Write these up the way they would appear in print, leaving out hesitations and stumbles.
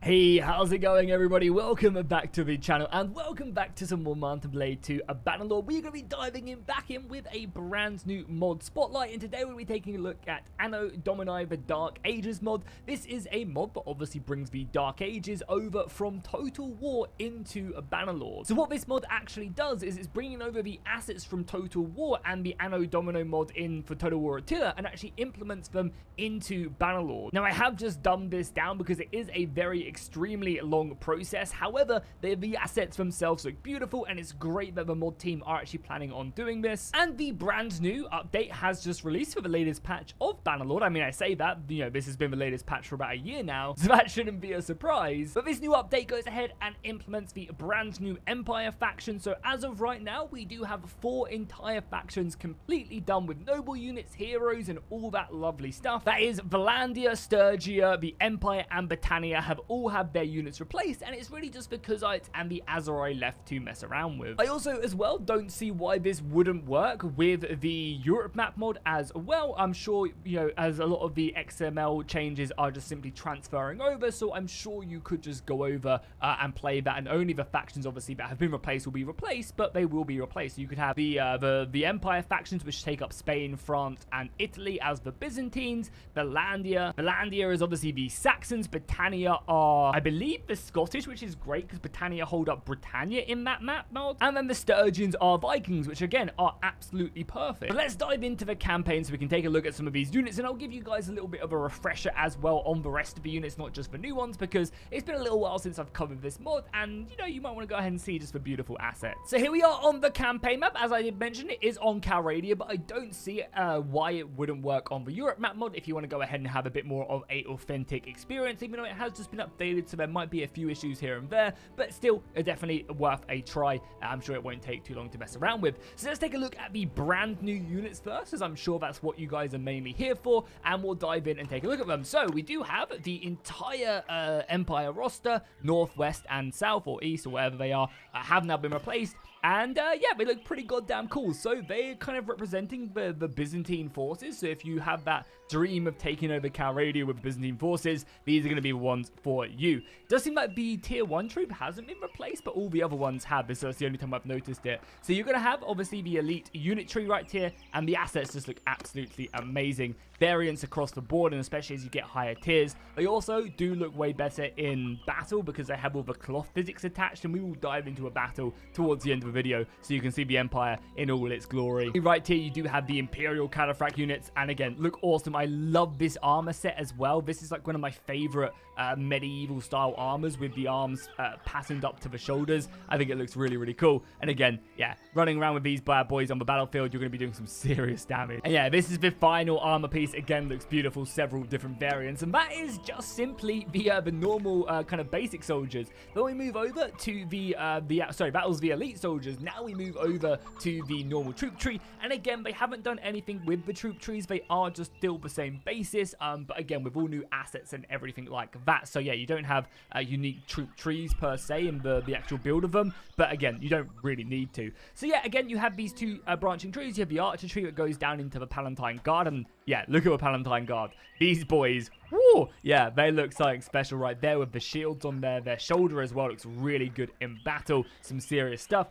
Hey, how's it going everybody? Welcome back to the channel and welcome back to some more Mountain Blade 2 Bannerlord. We're going to be diving back in with a brand new mod spotlight, and today we'll be taking a look at Anno Dominio the Dark Ages mod. This is a mod that obviously brings the Dark Ages over from Total War into Bannerlord. So what this mod actually does is it's bringing over the assets from Total War and the Anno Domino mod in for Total War Attila and actually implements them into Bannerlord. Now I have just dumbed this down because it is a very extremely long process. However, the assets themselves look beautiful, and it's great that the mod team are actually planning on doing this. And the brand new update has just released for the latest patch of Bannerlord. I mean, I say that, you know, this has been the latest patch for about a year now, so that shouldn't be a surprise. But this new update goes ahead and implements the brand new Empire faction. So as of right now, we do have 4 entire factions completely done with noble units, heroes, and all that lovely stuff. That is Valandia, Sturgia, the Empire, and Britannia have all have their units replaced, and it's really just the Kuzites and the Azerai left to mess around with. I also as well don't see why this wouldn't work with the Europe map mod as well. I'm sure, you know, as a lot of the XML changes are just simply transferring over, so I'm sure you could just go over and play that, and only the factions obviously that have been replaced will be replaced, but they will be replaced. So you could have the Empire factions, which take up Spain, France, and Italy as the Byzantines. Valandia is obviously the Saxons. Britannia are, I believe, the Scottish, which is great because Britannia hold up Britannia in that map mod. And then the Sturgians are Vikings, which again are absolutely perfect. But let's dive into the campaign so we can take a look at some of these units, and I'll give you guys a little bit of a refresher as well on the rest of the units, not just the new ones, because it's been a little while since I've covered this mod, and you know, you might want to go ahead and see just the beautiful assets. So here we are on the campaign map. As I did mention, it is on Calradia, but I don't see why it wouldn't work on the Europe map mod if you want to go ahead and have a bit more of a authentic experience, even though it has just been updated, so there might be a few issues here and there, but still definitely worth a try. I'm sure it won't take too long to mess around with. So let's take a look at the brand new units first, as I'm sure that's what you guys are mainly here for, and we'll dive in and take a look at them. So we do have the entire Empire roster, northwest and south, or east, or wherever they are, have now been replaced. And yeah, they look pretty goddamn cool. So they're kind of representing the Byzantine forces. So if you have that dream of taking over Calradia with Byzantine forces, these are going to be the ones for you. It does seem like the tier 1 troop hasn't been replaced, but all the other ones have. So that's the only time I've noticed it. So you're going to have obviously the elite unit tree right here, and the assets just look absolutely amazing. Variants across the board, and especially as you get higher tiers. They also do look way better in battle because they have all the cloth physics attached, and we will dive into a battle towards the end of the video so you can see the Empire in all its glory. Right here you do have the Imperial Cataphract units, and again, look awesome. I love this armor set as well. This is like one of my favorite medieval style armors with the arms patterned up to the shoulders. I think it looks really, really cool. And again, yeah, running around with these bad boys on the battlefield, you're going to be doing some serious damage. And yeah, this is the final armor piece. Again, looks beautiful, several different variants, and that is just simply the normal kind of basic soldiers. Then we move over to that was the elite soldiers. Now we move over to the normal troop tree, and again, they haven't done anything with the troop trees. They are just still the same basis, but again, with all new assets and everything like that. So yeah, you don't have unique troop trees per se in the actual build of them, but again, you don't really need to. So yeah, again, you have these two branching trees. You have the archer tree that goes down into the Palatine Guard, and yeah, look at the Palatine Guard. These boys, woo, yeah, they look something special right there with the shields on their shoulder as well. Looks really good in battle. Some serious stuff.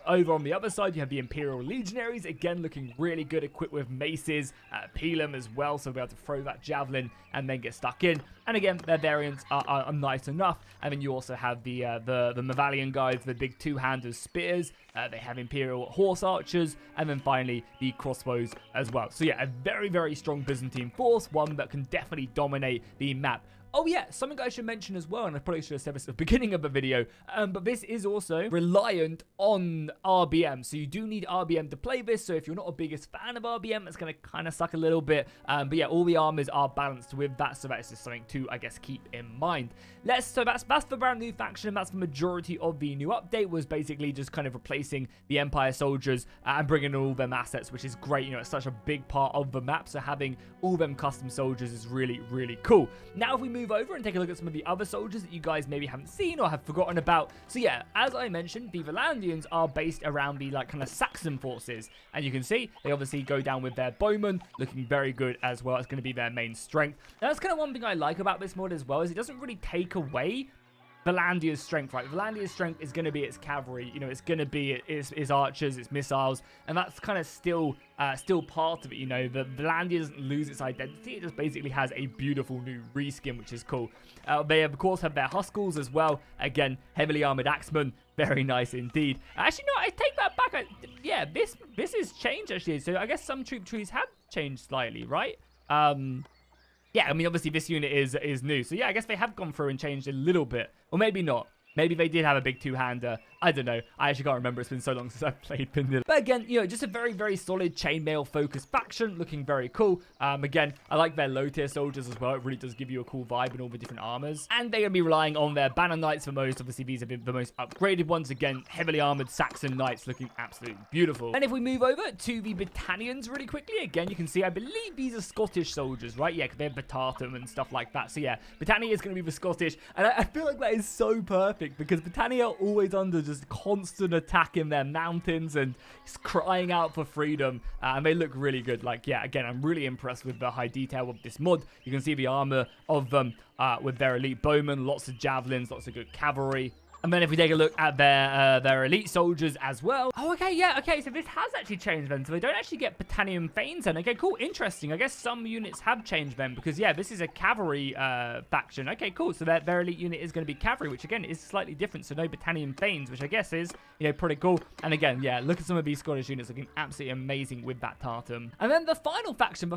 Over on the other side, you have the Imperial Legionaries, again looking really good, equipped with maces, pilum as well, so we'll be able to throw that javelin and then get stuck in. And again, their variants are nice enough. And then you also have the Mavalian guys, the big two-handed spears. They have Imperial horse archers, and then finally the crossbows as well. So yeah, a very, very strong Byzantine force, one that can definitely dominate the map. Oh yeah, something I should mention as well, and I probably should have said this at the beginning of the video, but this is also reliant on RBM, so you do need RBM to play this. So if you're not a biggest fan of RBM, it's going to kind of suck a little bit, but yeah, all the armors are balanced with that, so that is just something to, I guess, keep in mind. So that's the brand new faction, and that's the majority of the new update, was basically just kind of replacing the Empire soldiers and bringing all them assets, which is great. You know, it's such a big part of the map, so having all them custom soldiers is really, really cool. Now if we move over and take a look at some of the other soldiers that you guys maybe haven't seen or have forgotten about. So yeah, as I mentioned, the Valandians are based around the like kind of Saxon forces, and you can see they obviously go down with their bowmen, looking very good as well. It's going to be their main strength. Now that's kind of one thing I like about this mod as well, is it doesn't really take away Valandia's strength, right? Valandia's strength is going to be its cavalry. You know, it's going to be its archers, its missiles, and that's kind of still part of it. You know, the Valandia doesn't lose its identity. It just basically has a beautiful new reskin, which is cool. They of course have their Huskels as well. Again, heavily armored axemen. Very nice indeed. Actually, no, I take that back. Yeah, this is changed actually. So I guess some troop trees have changed slightly, right? Yeah, I mean, obviously this unit is new. So yeah, I guess they have gone through and changed a little bit. Or maybe not. Maybe they did have a big two-hander. I don't know. I actually can't remember. It's been so long since I've played Vanilla. But again, you know, just a very, very solid chainmail-focused faction. Looking very cool. Again, I like their low-tier soldiers as well. It really does give you a cool vibe in all the different armors. And they're going to be relying on their banner knights for most. Obviously, these are the most upgraded ones. Again, heavily armored Saxon knights looking absolutely beautiful. And if we move over to the Britannians really quickly, again, you can see, I believe these are Scottish soldiers, right? Yeah, because they have Batatum and stuff like that. So yeah, Britannia is going to be the Scottish. And I feel like that is so perfect, because Britannia are always under just constant attack in their mountains and crying out for freedom, and they look really good. Like, yeah, again, I'm really impressed with the high detail of this mod. You can see the armor of them with their elite bowmen, lots of javelins, lots of good cavalry. And then if we take a look at their elite soldiers as well. Oh, okay, yeah, okay, so this has actually changed then. So they don't actually get Britannian Thanes then. Okay, cool, interesting. I guess some units have changed then, because, yeah, this is a cavalry faction. Okay, cool, so their elite unit is going to be cavalry, which, again, is slightly different. So no Britannian Thanes, which I guess is, you know, pretty cool. And again, yeah, look at some of these Scottish units looking absolutely amazing with that Tartan. And then the final faction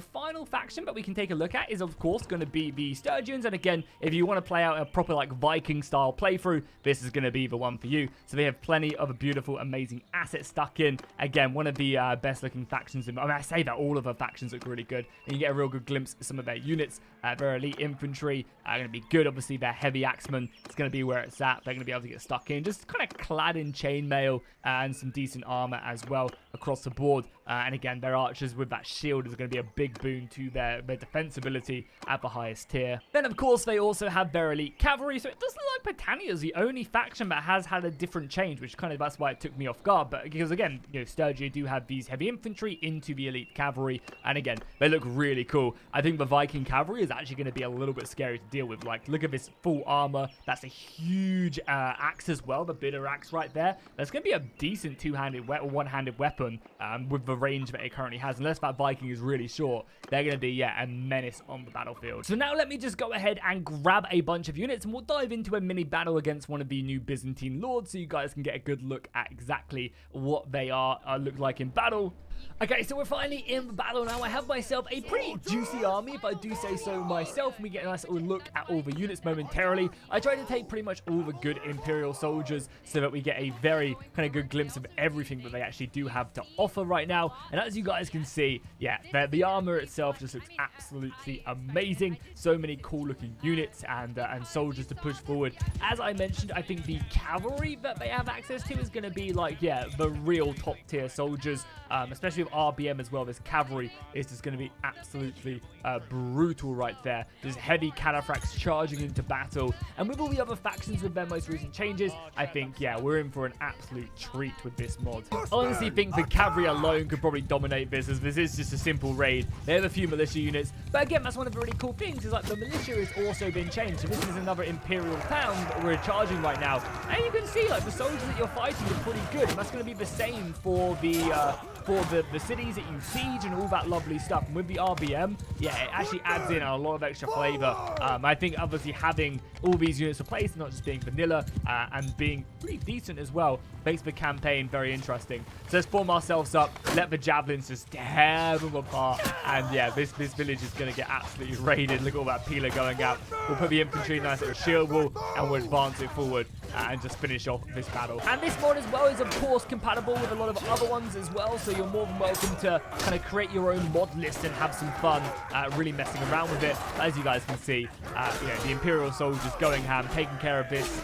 that we can take a look at is, of course, going to be the Sturgians. And again, if you want to play out a proper, like, Viking-style playthrough, this is going to be the one for you. So they have plenty of beautiful, amazing assets stuck in. Again, one of the best looking factions. I mean, I say that all of the factions look really good, and you get a real good glimpse of some of their units. Their elite infantry are going to be good. Obviously, their heavy axemen, it's going to be where it's at. They're going to be able to get stuck in, just kind of clad in chainmail and some decent armor as well across the board. And again, their archers with that shield is going to be a big boon to their defense ability at the highest tier. Then, of course, they also have their elite cavalry. So it does look like Britannia is the only faction that has had a different change, which kind of, that's why it took me off guard. But because, again, you know, Sturgia do have these heavy infantry into the elite cavalry. And again, they look really cool. I think the Viking cavalry is actually going to be a little bit scary to deal with. Like, look at this full armor. That's a huge axe as well, the bitter axe right there. That's going to be a decent two-handed or one-handed weapon with the range that it currently has. Unless that Viking is really short, they're going to be, yeah, a menace on the battlefield. So now let me just go ahead and grab a bunch of units, and we'll dive into a mini battle against one of the new Byzantine lords, so you guys can get a good look at exactly what they look like in battle. Okay, so we're finally in the battle now. I have myself a pretty juicy army, if I do say so myself, and we get a nice little look at all the units momentarily. I tried to take pretty much all the good Imperial soldiers so that we get a very kind of good glimpse of everything that they actually do have to offer right now. And as you guys can see, yeah, the armor itself just looks absolutely amazing. So many cool looking units and soldiers to push forward. As I mentioned, I think the cavalry that they have access to is going to be like, yeah, the real top tier soldiers, especially with RBM as well. This cavalry is just going to be absolutely brutal right there. There's heavy cataphracts charging into battle, and with all the other factions with their most recent changes, I think, yeah, we're in for an absolute treat with this mod. I honestly think the cavalry alone could probably dominate this, as this is just a simple raid. They have a few militia units, but again, that's one of the really cool things, is like the militia has also been changed. So this is another Imperial town that we're charging right now, and you can see like the soldiers that you're fighting are pretty good, and that's going to be the same for the cities that you siege and all that lovely stuff. And with the RBM, yeah, it actually adds in a lot of extra flavor. I think obviously having all these units replaced, not just being vanilla and being pretty decent as well, makes the campaign very interesting. So let's form ourselves up, let the javelins just tear them apart, and yeah, this village is going to get absolutely raided. Look at all that peeler going out. We'll put the infantry in a nice little shield wall, and we'll advance it forward and just finish off this battle. And this mod as well is of course compatible with a lot of other ones as well, so you're more than welcome to kind of create your own mod list and have some fun really messing around with it. As you guys can see, you know, the Imperial soldiers going ham, taking care of this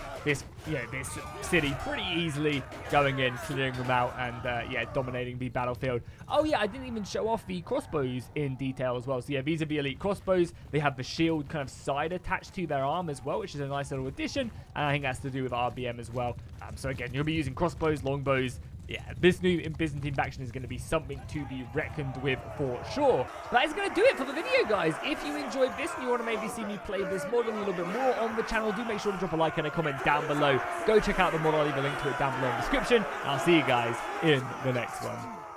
city pretty easily, going in, clearing them out, and yeah, dominating the battlefield. Oh yeah, I didn't even show off the crossbows in detail as well. So yeah, these are the elite crossbows. They have the shield kind of side attached to their arm as well, which is a nice little addition, and I think that's to do with RBM as well. So again, you'll be using crossbows, longbows, yeah, this new Byzantine faction is going to be something to be reckoned with for sure. That is going to do it for the video, guys. If you enjoyed this and you want to maybe see me play this mod a little bit more on the channel, do make sure to drop a like and a comment down below. Go check out the mod. I'll leave a link to it down below in the description. I'll see you guys in the next one.